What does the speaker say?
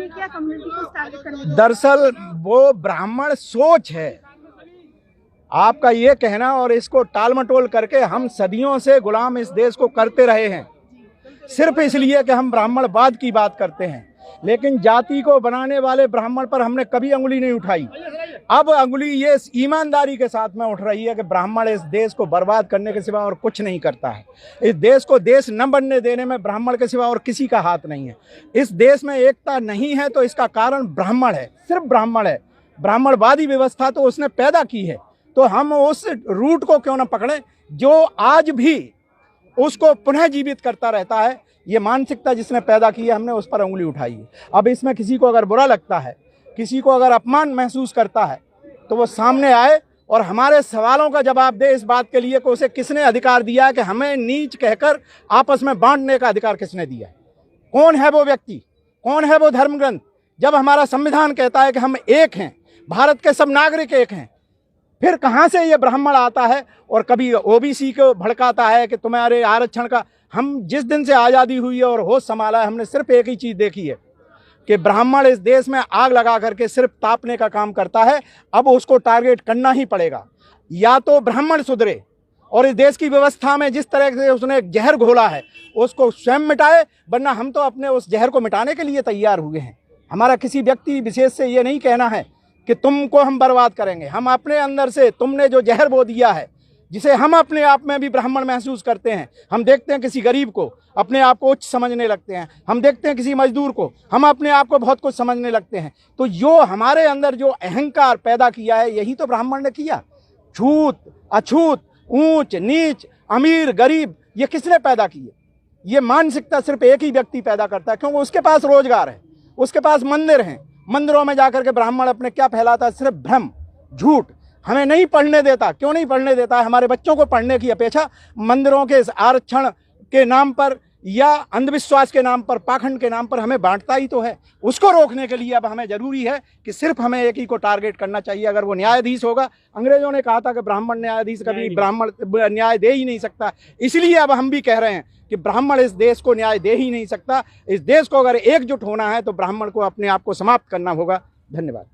नहीं किया कम्युनिटी को टारगेट करने का? दरअसल वो ब्राह्मण सोच है आपका ये कहना, और इसको टाल मटोल करके हम सदियों से गुलाम इस देश को करते रहे हैं, सिर्फ इसलिए कि हम ब्राह्मणवाद की बात करते हैं। लेकिन जाति को बनाने वाले ब्राह्मण पर हमने कभी अंगुली नहीं उठाई। अब अंगुली ये ईमानदारी के साथ में उठ रही है कि ब्राह्मण इस देश को बर्बाद करने के सिवा और कुछ नहीं करता है। इस देश को देश न बनने देने में ब्राह्मण के सिवा और किसी का हाथ नहीं है। इस देश में एकता नहीं है तो इसका कारण ब्राह्मण है, सिर्फ ब्राह्मण है। ब्राह्मणवादी व्यवस्था तो उसने पैदा की है, तो हम उस रूट को क्यों ना पकड़ें जो आज भी उसको पुनः जीवित करता रहता है। ये मानसिकता जिसने पैदा की है, हमने उस पर उंगली उठाई है। अब इसमें किसी को अगर बुरा लगता है, किसी को अगर अपमान महसूस करता है, तो वो सामने आए और हमारे सवालों का जवाब दे इस बात के लिए कि उसे किसने अधिकार दिया है कि हमें नीच कहकर आपस में बांटने का अधिकार किसने दिया है। कौन है वो व्यक्ति, कौन है वो धर्म ग्रंथ? जब हमारा संविधान कहता है कि हम एक हैं, भारत के सब नागरिक एक हैं, फिर कहाँ से ये ब्राह्मण आता है और कभी ओबीसी को भड़काता है कि तुम्हारे आरक्षण का। हम जिस दिन से आज़ादी हुई है और होश संभाला है, हमने सिर्फ एक ही चीज़ देखी है कि ब्राह्मण इस देश में आग लगा करके सिर्फ तापने का काम करता है। अब उसको टारगेट करना ही पड़ेगा। या तो ब्राह्मण सुधरे और इस देश की व्यवस्था में जिस तरह से उसने जहर घोला है उसको स्वयं मिटाए, वरना हम तो अपने उस जहर को मिटाने के लिए तैयार हुए हैं। हमारा किसी व्यक्ति विशेष से ये नहीं कहना है कि तुमको हम बर्बाद करेंगे। हम अपने अंदर से तुमने जो जहर बो दिया है, जिसे हम अपने आप में भी ब्राह्मण महसूस करते हैं, हम देखते हैं किसी गरीब को अपने आप को उच्च समझने लगते हैं, हम देखते हैं किसी मजदूर को हम अपने आप को बहुत कुछ समझने लगते हैं। तो जो हमारे अंदर जो अहंकार पैदा किया है, यही तो ब्राह्मण ने किया। छूत अछूत, ऊंच नीच, अमीर गरीब, ये किसने पैदा किए? ये मानसिकता सिर्फ एक ही व्यक्ति पैदा करता है, क्योंकि उसके पास रोजगार है, उसके पास मंदिर हैं। मंदिरों में जाकर के ब्राह्मण अपने क्या फैलाता है? सिर्फ भ्रम, झूठ। हमें नहीं पढ़ने देता। क्यों नहीं पढ़ने देता है? हमारे बच्चों को पढ़ने की अपेक्षा मंदिरों के आरक्षण के नाम पर या अंधविश्वास के नाम पर, पाखंड के नाम पर हमें बांटता ही तो है। उसको रोकने के लिए अब हमें जरूरी है कि सिर्फ हमें एक ही को टारगेट करना चाहिए। अगर वो न्यायाधीश होगा, अंग्रेजों ने कहा था कि ब्राह्मण न्यायाधीश कभी ब्राह्मण न्याय दे ही नहीं सकता, इसलिए अब हम भी कह रहे हैं कि ब्राह्मण इस देश को न्याय दे ही नहीं सकता। इस देश को अगर एकजुट होना है तो ब्राह्मण को अपने आप को समाप्त करना होगा। धन्यवाद।